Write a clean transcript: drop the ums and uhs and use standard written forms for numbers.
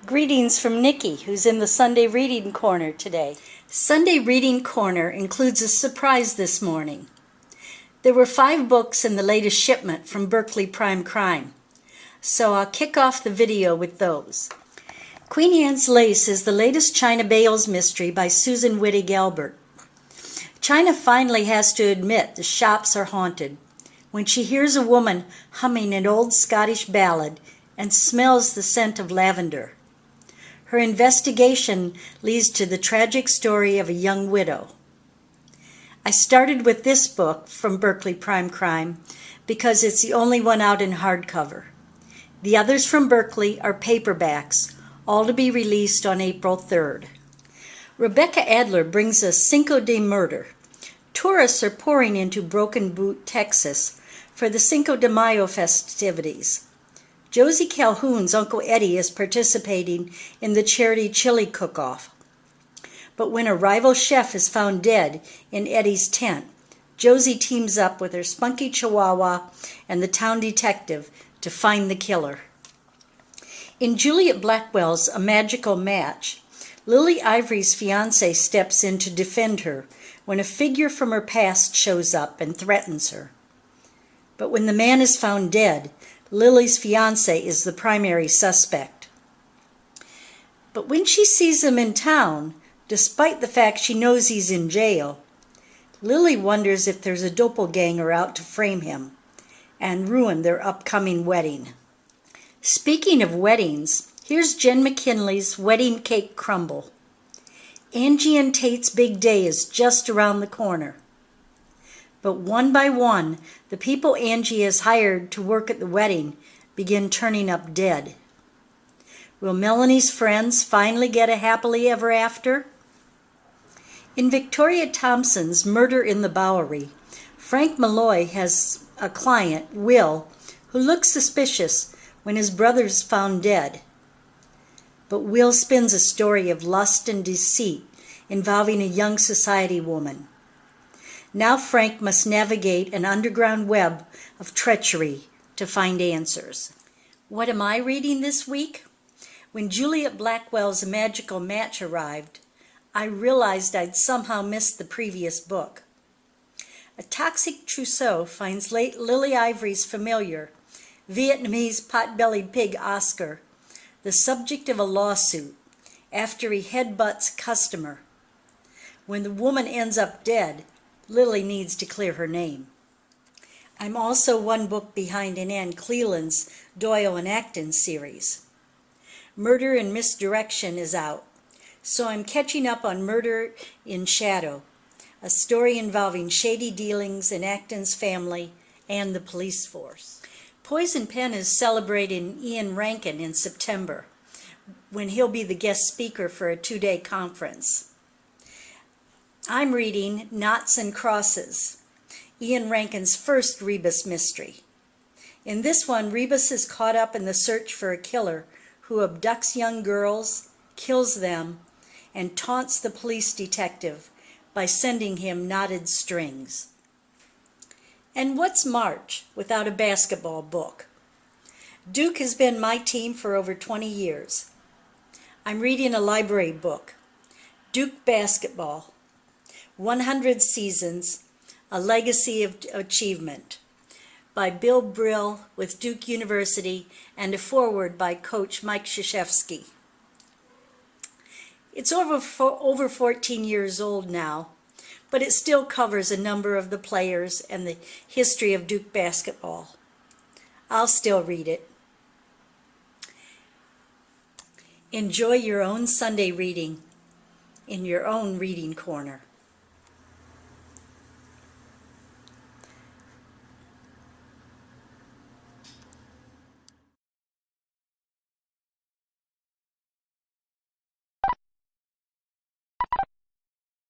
Greetings from Nikki, who's in the Sunday Reading Corner today. Sunday Reading Corner includes a surprise this morning. There were 5 books in the latest shipment from Berkley Prime Crime, so I'll kick off the video with those. Queen Anne's Lace is the latest China Bales mystery by Susan Wittig Albert. China finally has to admit the shops are haunted when she hears a woman humming an old Scottish ballad and smells the scent of lavender. Her investigation leads to the tragic story of a young widow. I started with this book from Berkley Prime Crime because it's the only one out in hardcover. The others from Berkley are paperbacks, all to be released on April 3rd. Rebecca Adler brings us Cinco de Murder. Tourists are pouring into Broken Boot, Texas for the Cinco de Mayo festivities. Josie Calhoun's Uncle Eddie is participating in the charity chili cook-off. But when a rival chef is found dead in Eddie's tent, Josie teams up with her spunky chihuahua and the town detective to find the killer. In Juliet Blackwell's A Magical Match, Lily Ivory's fiancé steps in to defend her when a figure from her past shows up and threatens her. But when the man is found dead, Lily's fiancé is the primary suspect. But when she sees him in town, despite the fact she knows he's in jail, Lily wonders if there's a doppelganger out to frame him and ruin their upcoming wedding. Speaking of weddings, here's Jen McKinley's Wedding Cake Crumble. Angie and Tate's big day is just around the corner. But one by one, the people Angie has hired to work at the wedding begin turning up dead. Will Melanie's friends finally get a happily ever after? In Victoria Thompson's Murder in the Bowery, Frank Malloy has a client, Will, who looks suspicious when his brother's found dead. But Will spins a story of lust and deceit involving a young society woman. Now Frank must navigate an underground web of treachery to find answers. What am I reading this week? When Juliet Blackwell's A Magical Match arrived, I realized I'd somehow missed the previous book. A toxic trousseau finds late Lily Ivory's familiar, Vietnamese pot-bellied pig Oscar, the subject of a lawsuit after he headbutts a customer. When the woman ends up dead, Lily needs to clear her name. I'm also one book behind in Anne Cleland's Doyle and Acton series. Murder and Misdirection is out, so I'm catching up on Murder in Shadow, a story involving shady dealings in Acton's family and the police force. Poison Pen is celebrating Ian Rankin in September, when he'll be the guest speaker for a 2-day conference. I'm reading Knots and Crosses, Ian Rankin's first Rebus mystery. In this one, Rebus is caught up in the search for a killer who abducts young girls, kills them, and taunts the police detective by sending him knotted strings. And what's March without a basketball book? Duke has been my team for over 20 years. I'm reading a library book, Duke Basketball, 100 Seasons, A Legacy of Achievement, by Bill Brill with Duke University, and a foreword by Coach Mike Krzyzewski. It's over 14 years old now, but it still covers a number of the players and the history of Duke basketball. I'll still read it. Enjoy your own Sunday reading in your own reading corner.